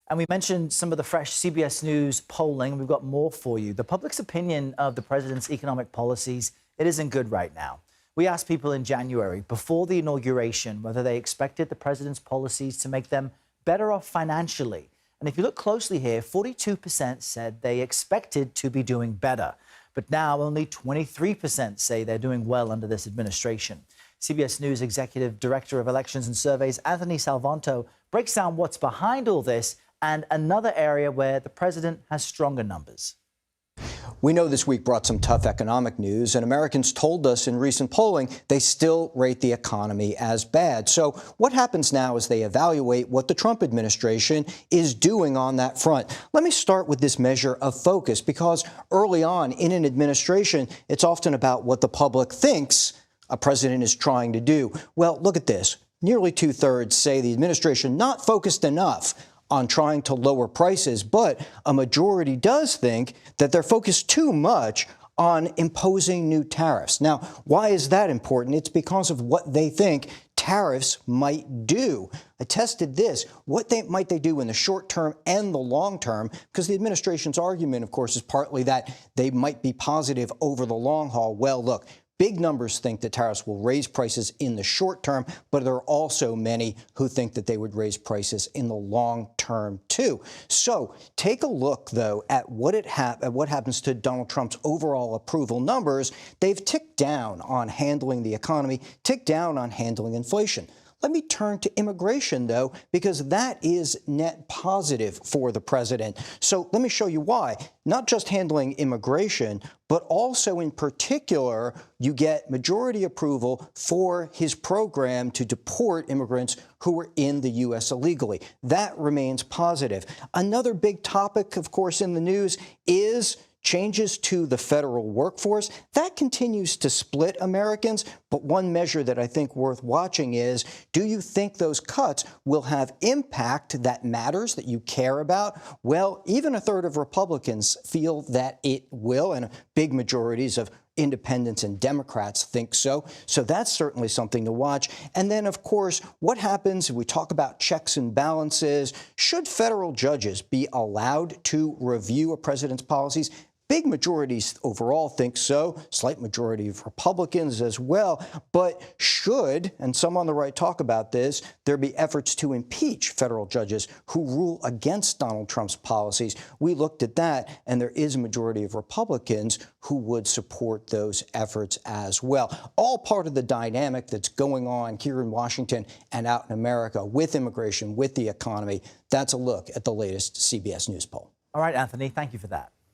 And we mentioned some of the fresh CBS News polling. We've got more for you. The public's opinion of the president's economic policies, it isn't good right now. We asked people in January, before the inauguration, whether they expected the president's policies to make them better off financially. And if you look closely here, 42% said they expected to be doing better. But now only 23% say they're doing well under this administration. CBS News Executive Director of Elections and Surveys, Anthony Salvanto, breaks down what's behind all this and another area where the president has stronger numbers. We know this week brought some tough economic news, and Americans told us in recent polling they still rate the economy as bad. So what happens now as they evaluate what the Trump administration is doing on that front? Let me start with this measure of focus, because early on in an administration, it's often about what the public thinks a president is trying to do. Well, look at this. Nearly two-thirds say the administration not focused enough on trying to lower prices, but a majority does think that they're focused too much on imposing new tariffs. Now, why is that important? It's because of what they think tariffs might do. I tested this. What might they do in the short term and the long term? Because the administration's argument, of course, is partly that they might be positive over the long haul. Well, look, big numbers think that tariffs will raise prices in the short term, but there are also many who think that they would raise prices in the long term, too. So take a look, though, at what happens to Donald Trump's overall approval numbers. They've ticked down on handling the economy, ticked down on handling inflation. Let me turn to immigration, though, because that is net positive for the president. So let me show you why. Not just handling immigration, but also in particular, you get majority approval for his program to deport immigrants who are in the U.S. illegally. That remains positive. Another big topic, of course, in the news is changes to the federal workforce. That continues to split Americans, but one measure that I think worth watching is, do you think those cuts will have impact that matters, that you care about? Well, even a third of Republicans feel that it will, and big majorities of independents and Democrats think so. So that's certainly something to watch. And then, of course, what happens if we talk about checks and balances? Should federal judges be allowed to review a president's policies? Big majorities overall think so, slight majority of Republicans as well. But should, and some on the right talk about this, there be efforts to impeach federal judges who rule against Donald Trump's policies? We looked at that, and there is a majority of Republicans who would support those efforts as well. All part of the dynamic that's going on here in Washington and out in America with immigration, with the economy. That's a look at the latest CBS News poll. All right, Anthony, thank you for that.